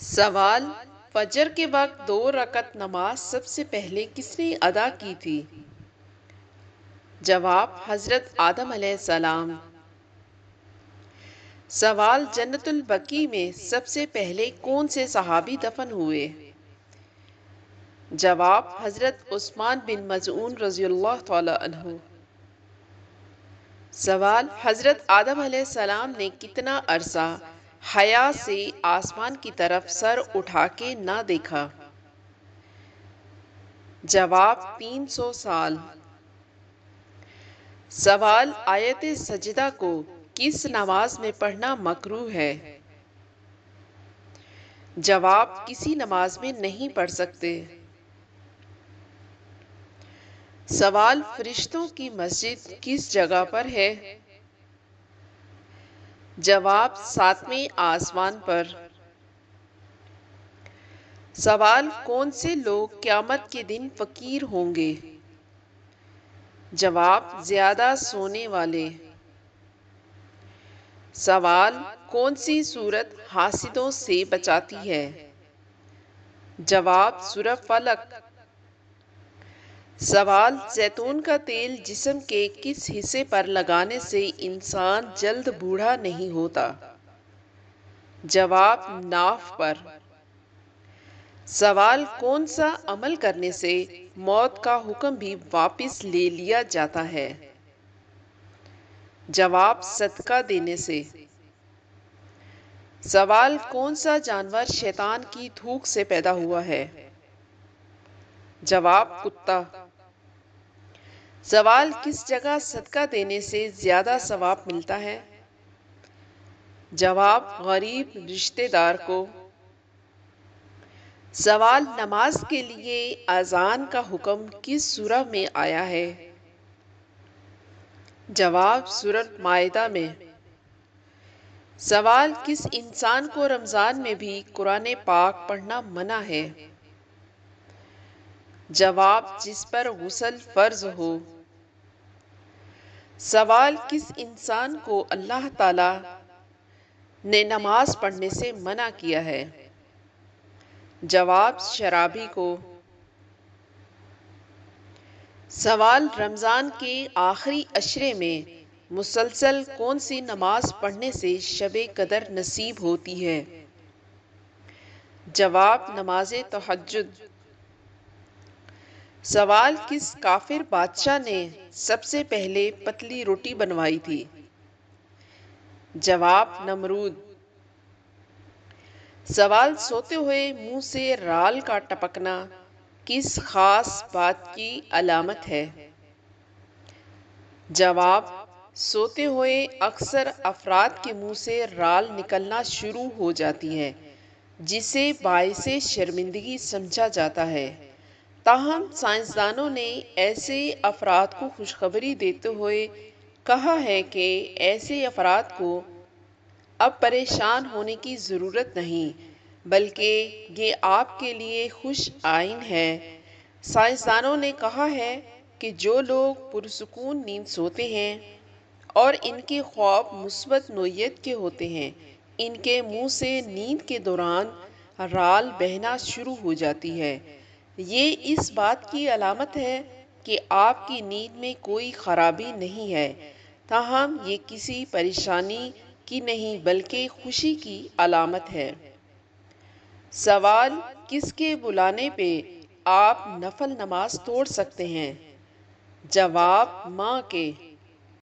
سوال: فجر کے وقت 2 رکعت نماز سب سے پہلے کس نے ادا کی تھی؟ جواب: حضرت آدم علیہ السلام۔ سوال: جنت البقیع میں سب سے پہلے کون سے صحابی دفن ہوئے؟ جواب: حضرت عثمان بن مظعون رضی اللہ تعالی عنہ۔ سوال: حضرت آدم علیہ السلام نے کتنا عرصہ حیا سے آسمان کی طرف سر اٹھا کے نہ دیکھا؟ جواب: 300 سال۔ سوال: آیت سجدہ کو کس نماز میں پڑھنا مکروہ ہے؟ جواب: کسی نماز میں نہیں پڑھ سکتے۔ سوال: فرشتوں کی مسجد کس جگہ پر ہے؟ جواب: 7ویں آسمان پر۔ سوال: کون سے لوگ قیامت کے دن فقیر ہوں گے؟ جواب: زیادہ سونے والے۔ سوال: کون سی سورت حاسدوں سے بچاتی ہے؟ جواب: سورہ فلق۔ سوال: زیتون کا تیل جسم کے کس حصے پر لگانے سے انسان جلد بوڑھا نہیں ہوتا؟ جواب: ناف پر۔ سوال: کون سا عمل کرنے سے موت کا حکم بھی واپس لے لیا جاتا ہے؟ جواب: صدقہ دینے سے۔ سوال: کون سا جانور شیطان کی تھوک سے پیدا ہوا ہے؟ جواب: کتا۔ سوال: کس جگہ صدقہ دینے سے زیادہ ثواب ملتا ہے؟ جواب: غریب رشتہ دار کو۔ سوال: نماز کے لیے اذان کا حکم کس سورہ میں آیا ہے؟ جواب: سورۃ مائدہ میں۔ سوال: کس انسان کو رمضان میں بھی قرآن پاک پڑھنا منع ہے؟ جواب: جس پر غسل فرض ہو۔ سوال: کس انسان کو اللہ تعالی نے نماز پڑھنے سے منع کیا ہے؟ جواب: شرابی کو۔ سوال: رمضان کے آخری عشرے میں مسلسل کون سی نماز پڑھنے سے شب قدر نصیب ہوتی ہے؟ جواب: نماز تہجد۔ سوال: کس کافر بادشاہ نے سب سے پہلے پتلی روٹی بنوائی تھی؟ جواب: نمرود۔ سوال: سوتے ہوئے منہ سے رال کا ٹپکنا کس خاص بات کی علامت ہے؟ جواب: سوتے ہوئے اکثر افراد کے منہ سے رال نکلنا شروع ہو جاتی ہے جسے باعث شرمندگی سمجھا جاتا ہے۔ تاہم سائنسدانوں نے ایسے افراد کو خوشخبری دیتے ہوئے کہا ہے کہ ایسے افراد کو اب پریشان ہونے کی ضرورت نہیں بلکہ یہ آپ کے لیے خوش آئین ہے۔ سائنسدانوں نے کہا ہے کہ جو لوگ پرسکون نیند سوتے ہیں اور ان کے خواب مثبت نوعیت کے ہوتے ہیں ان کے منہ سے نیند کے دوران رال بہنا شروع ہو جاتی ہے۔ یہ اس بات کی علامت ہے کہ آپ کی نیند میں کوئی خرابی نہیں ہے، تاہم یہ کسی پریشانی کی نہیں بلکہ خوشی کی علامت ہے۔ سوال: کس کے بلانے پہ آپ نفل نماز توڑ سکتے ہیں؟ جواب: ماں کے۔